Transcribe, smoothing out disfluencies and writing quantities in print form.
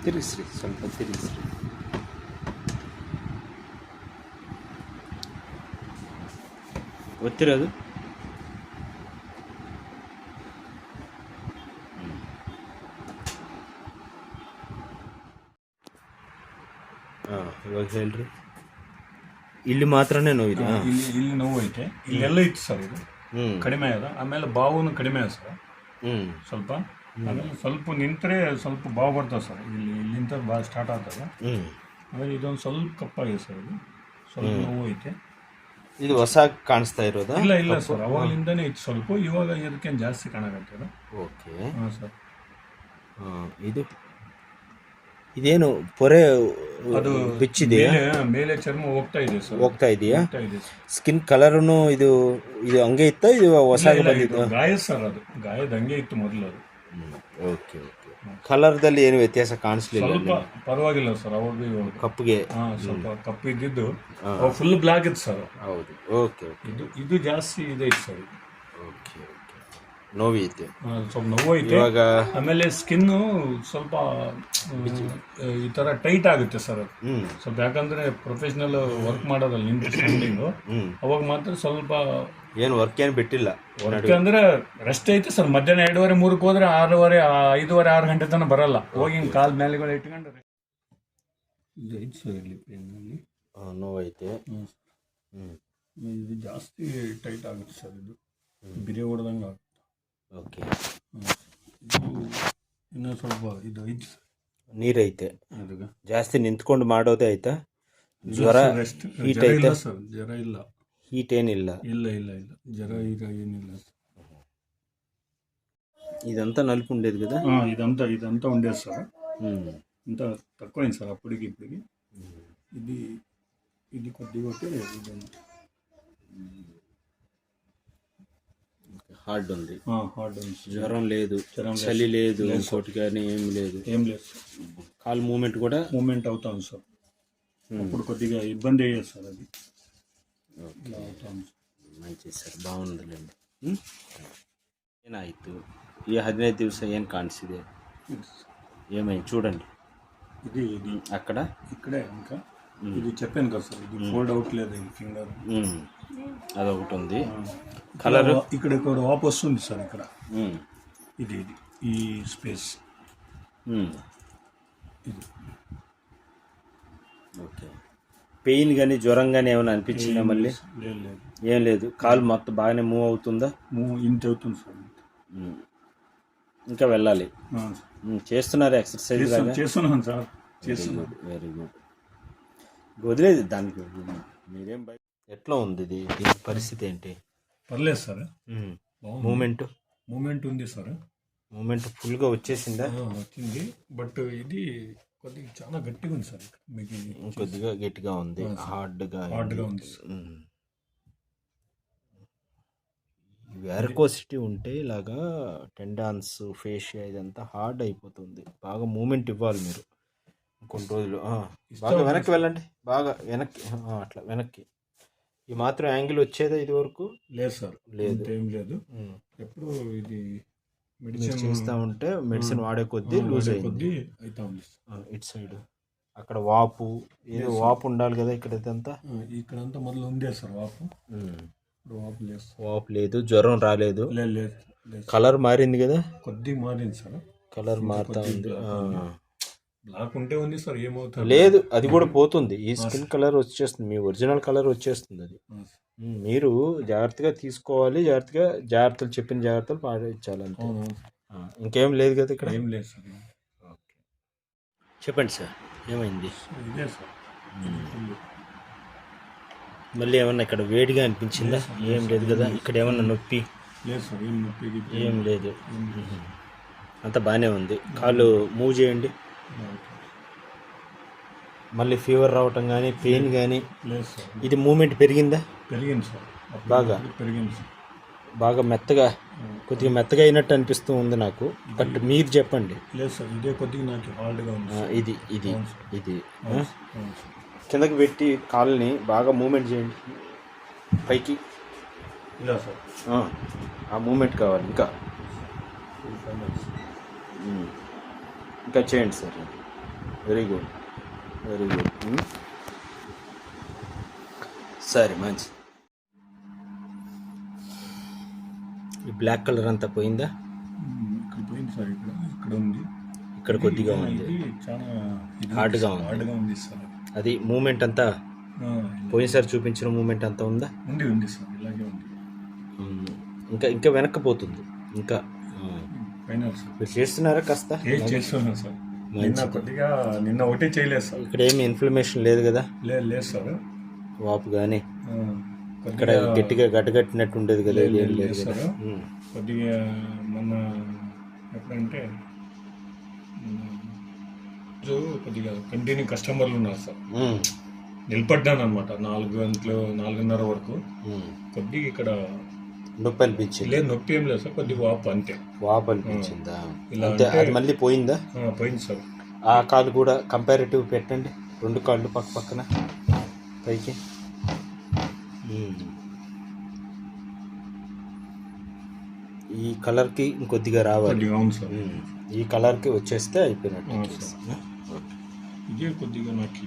ತಿರುಗಿಸ್ರಿ, ಸ್ವಲ್ಪ ತಿರುಗಿಸ್ರಿ. ಗೊತ್ತಿರೋದು ಇವಾಗ ಹೇಳ್ರಿ. ಇಲ್ಲಿ ಮಾತ್ರನೇ ನೋವಿದೆ? ಇಲ್ಲಿ ನೋವು ಐತೆ, ಇಲ್ಲೆಲ್ಲ ಇತ್ತು ಸರ್. ಇದು ಕಡಿಮೆ ಅದ, ಆಮೇಲೆ ಬಾವುನು ಕಡಿಮೆ ಅದ ಸರ್ ಸ್ವಲ್ಪ. ಆಮೇಲೆ ಸ್ವಲ್ಪ ನಿಂತರೆ ಸ್ವಲ್ಪ ಬಾವು ಬರ್ತದೆ ಸರ್. ಇಲ್ಲಿಂದ ಭಾಳ ಸ್ಟಾರ್ಟ್ ಆಗ್ತದೆ. ಆಮೇಲೆ ಇದೊಂದು ಸ್ವಲ್ಪ ಕಪ್ಪಾಗಿದೆ ಸರ್. ಇದು ಸ್ವಲ್ಪ ನೋವು ಐತೆ. ಇದು ಹೊಸ ಕಾಣಿಸ್ತಾ ಇರೋದಾ? ಇಲ್ಲ ಸರ್, ಅವಾಗಲಿಂದನೇ ಇತ್ತು ಸ್ವಲ್ಪ. ಇವಾಗ ಇದಕ್ಕೇನು ಜಾಸ್ತಿ ಕಾಣಕತ್ತದ. ಓಕೆ. ಹಾಂ ಸರ್. ಇದೇನು ಪೊರೆ ಅದು ಬಿಚ್ಚಿದೆಯಾ? ಮೇಲೆ ಚರ್ಮ ಹೋಗ್ತಾ ಇದೆ ಸರ್. ಹೋಗ್ತಾ ಇದೆಯಾ? ಸ್ಕಿನ್ ಕಲರ್ನು ಇದು ಹಂಗೆ ಇತ್ತ? ಇದು ಹೊಸಾಗಿ ಬಂದಿದ್ದು ಗಾಯ ಸರ್. ಅದು ಗಾಯದ ಹಂಗೆ ಇತ್ತು ಮೊದಲು ಅದು. ಓಕೆ. ಕಲರ್ದಲ್ಲಿ ಏನು ವ್ಯತ್ಯಾಸ ಕಾಣಿಸ್ಲಿಲ್ಲ? ಸ್ವಲ್ಪ ಪರವಾಗಿಲ್ಲ ಸರ್. ಅವಾಗ ಕಪ್ಪಿಗೆ ಸ್ವಲ್ಪ ಕಪ್ಪು ಇದ್ದಿದ್ದು ಫುಲ್ ಬ್ಲಾಕ್ ಇತ್ತು ಸರ್. ಹೌದು. ಓಕೆ. ಇದು ಜಾಸ್ತಿ ಇದೈತೆ ಸರ್. ಓಕೆ. ನೋವಿದೆ, ಸ್ವಲ್ಪ ನೋವು ಐತೆ. ಇವಾಗ ಆಮೇಲೆ ಸ್ಕಿನ್ನು ಸ್ವಲ್ಪ ಈ ಥರ ಟೈಟ್ ಆಗುತ್ತೆ ಸರ್. ಸ್ವಲ್ಪ ಯಾಕಂದ್ರೆ ಪ್ರೊಫೆಷ್ನಲ್ ವರ್ಕ್ ಮಾಡೋದಲ್ಲ, ನಿಂತು ಸ್ಟ್ಯಾಂಡಿಂಗು, ಅವಾಗ ಮಾತ್ರ ಸ್ವಲ್ಪ ಏನು ವರ್ಕ್ ಏನು ಬಿಟ್ಟಿಲ್ಲ. ವರ್ಕ್ ಅಂದ್ರೆ ರೆಸ್ಟ್ ಐತೆ ಸರ್. ಮಧ್ಯಾಹ್ನ 2:30 3 ಹೋದ್ರೆ 6:30 5:30 6 ಗಂಟೆ ತನಕ ಬರಲ್ಲ. ಹೋಗಿ ಹಿಂಗೆ ಕಾಲು ಮೇಲೆಗಳು ಇಟ್ಕೊಂಡ್ರೆ ಇದು ಐತೆ ಸರ್. ಇಲ್ಲಿ ಪೇನಲ್ಲಿ ನೋವೈತೆ. ಇದು ಜಾಸ್ತಿ ಟೈಟ್ ಆಗುತ್ತೆ ಸರ್. ಇದು ಬಿರೆ ಹೊಡೆದಂಗೆ ಆಗುತ್ತೆ. ಓಕೆ. ಇನ್ನೂ ಸ್ವಲ್ಪ ಇದು ಐತೆ, ನೀರೈತೆ. ಜಾಸ್ತಿ ನಿಂತ್ಕೊಂಡು ಮಾಡೋದೇ ಆಯ್ತಾ? ಜ್ವರ ಹೀಟ್ ಐತೆ ಸರ್? ಜ್ವರ ಇಲ್ಲ, ಹೀಟ್ ಏನಿಲ್ಲ? ಇಲ್ಲ ಜ್ವರ ಈಗ ಏನಿಲ್ಲ. ఇదంతా నలుపు ఉండేది కదా? ఇదంతా ఉండేది సార్. ఇంత తక్కువైంది సార్ అప్పటికి ఇప్పటికి. ఇది కొద్దిగా హార్డ్ ఉంది. హార్డ్ ఉంది. జ్వరం లేదు, చలి లేదు, ఇంకోటి కానీ ఏం లేదు. కాలు మూమెంట్ అవుతాను సార్. అప్పుడు కొద్దిగా ఇబ్బంది అయ్యేది సార్. అది అవుతాను. మంచిది సార్, బాగుందిలేండి. ಏನಾಯಿತು ಈ 15 ದಿವಸ ಏನು ಕಾಣಿಸಿದೆ? ఏమైంది చూడండి. ఇది అక్కడ ఇక్కడే ఇంకా ఇది చెప్పాను కదా సార్. ఇది ఫోల్డ్ అవుట్ లేదు ఇది ఫింగర్. అదొకటి ఉంది. కలర్ ఇక్కడ వాపు వస్తుంది సార్. ఇక్కడ ఇది ఈ స్పేస్ ఇది. ఓకే. పెయిన్ కానీ జ్వరం కానీ ఏమైనా అనిపించిందా మళ్ళీ? ఏం లేదు. కాలు మొత్తం బాగానే మూవ్ అవుతుందా? ఇంత అవుతుంది సార్. ఇంకా వెళ్ళాలి. చేస్తున్నారు ఎక్సర్సైజ్? చేస్తున్నాను సార్. Very good. వదిలేదు దానికి. మీరేం ఎట్లా ఉంది ఇది పరిస్థితి ఏంటి? పర్లేదు సార్. మూమెంట్ ఉంది సార్. మూమెంట్ ఫుల్గా వచ్చేసిందా? వచ్చింది. బట్ ఇది కొద్దిగా చాలా గట్టిగా ఉంది సార్. మీకు కొద్దిగా గట్టిగా ఉంది, హార్డ్గా ఉంది. వ్యారికోసిటీ ఉంటే ఇలాగా టెండాన్స్, ఫేషియా ఇదంతా హార్డ్ అయిపోతుంది. బాగా మూమెంట్ ఇవ్వాలి మీరు కొన్ని రోజులు. బాగా వెనక్కి వెళ్ళండి, బాగా వెనక్కి, అట్లా వెనక్కి. ఈ మాత్రం యాంగిల్ వచ్చేదా ఇది వరకు? లేదు సార్. లేదు, ఏం లేదు. ఎప్పుడు ఇది మెడిసిన్ చేస్తూ ఉంటే మెడిసిన్ వాడే కొద్దీ లూజ్ అయ్యింది. ఇటు సైడ్ అక్కడ వాపు, ఏదో వాపు ఉండాలి కదా ఇక్కడ. ఇక్కడంతా మొదలు ఉందే సార్ వాపు. వాపు లేదు, జ్వరం రాలేదు. లేదు. కలర్ మారింది కదా? కొద్దిగా మారింది సార్. కలర్ మారుతా ఉంది. బ్లాక్ ఉంటే ఉంది సార్. ఏమవుతుంది? లేదు, అది కూడా పోతుంది. ఈ స్కిన్ కలర్ వచ్చేస్తుంది, మీ ఒరిజినల్ కలర్ వచ్చేస్తుంది. అది మీరు జాగ్రత్తగా తీసుకోవాలి. జాగ్రత్తలు చెప్పిన జాగ్రత్తలు పాటించాలి అంతే. ఇంకేం లేదు కదా ఇక్కడ? ఏం లేదు సార్. ఓకే, చెప్పండి సార్, ఏమైంది? ఇదే సార్. మళ్ళీ ఏమన్నా ఇక్కడ వేడిగా అనిపించిందా? ఏం లేదు కదా? ఇక్కడ ఏమన్నా నొప్పి? లేదు సార్. ఏం లేదు, అంతా బాగానే ఉంది. కాళ్ళు మూవ్ చేయండి. మళ్ళీ ఫీవర్ రావటం కానీ పెయిన్ కానీ? ఇది మూమెంట్ పెరిగిందా? పెరిగింది సార్. బాగా పెరిగింది సార్. బాగా మెత్తగా, కొద్దిగా మెత్తగా అయినట్టు అనిపిస్తూ ఉంది నాకు. బట్ మీరు చెప్పండి. లేదు సార్, ఇదే కొద్దిగా నాకు హార్డ్గా ఉంది. ఇది కిందకి పెట్టి కాళ్ళని బాగా మూమెంట్ చేయండి పైకి. ఇలా సార్, ఆ మూమెంట్ కావాలి. ఇంకా చేయండి sir. Very good, very good. సరే, మంచి. ఈ బ్లాక్ కలర్ అంతా పోయిందా? ఇక్కడ పోయింది సార్. ఇక్కడ ఉంది. ఇక్కడ కొద్దిగా ఉంది, ఇది చాలా హార్డ్గా ఉంది సార్. అది మూమెంట్ అంతా పోయినసారి చూపించిన మూమెంట్ అంతా ఉందా? ఉంది సార్, ఇలాగే ఉంది. ఇంకా వెనక్కి పోతుంది. ఇంకా ఫైనల్ సార్. మీరు చేస్తున్నారా కాస్త? చేస్తున్నాను సార్. నిన్న ఒకటే చేయలేదు సార్. ఇక్కడ ఏమి ఇన్ఫ్లమేషన్ లేదు కదా? లేదు సార్. వాపు కానీ ఇక్కడ గట్టిగా గట్టగట్టినట్టు ఉండేది కదా? ఏం లేదు సార్. కొద్దిగా మొన్న ఎప్పుడంటే కొద్దిగా కంటిన్యూ కస్టమర్లు ఉన్నారు సార్. నిలబడ్డాను అనమాట 4 గంటలు 4:30 వరకు. కొద్దిగా ఇక్కడ నొప్పి అనిపించింది? లేదు, నొప్పి ఏం లేదు సార్, కొద్దిగా వాపు అంతే. వాపు అనిపించిందా? అది మళ్ళీ పోయిందా? పోయింది సార్. ఆ కాలు కూడా కంపారిటివ్ పెట్టండి, 2 కాళ్ళు పక్క పక్కన పైకి. ఈ కలర్కి ఇంకొద్దిగా రావాలి. అవును సార్. ఈ కలర్కి వచ్చేస్తే అయిపోయినట్టు. ఇదే కొద్దిగా నాకు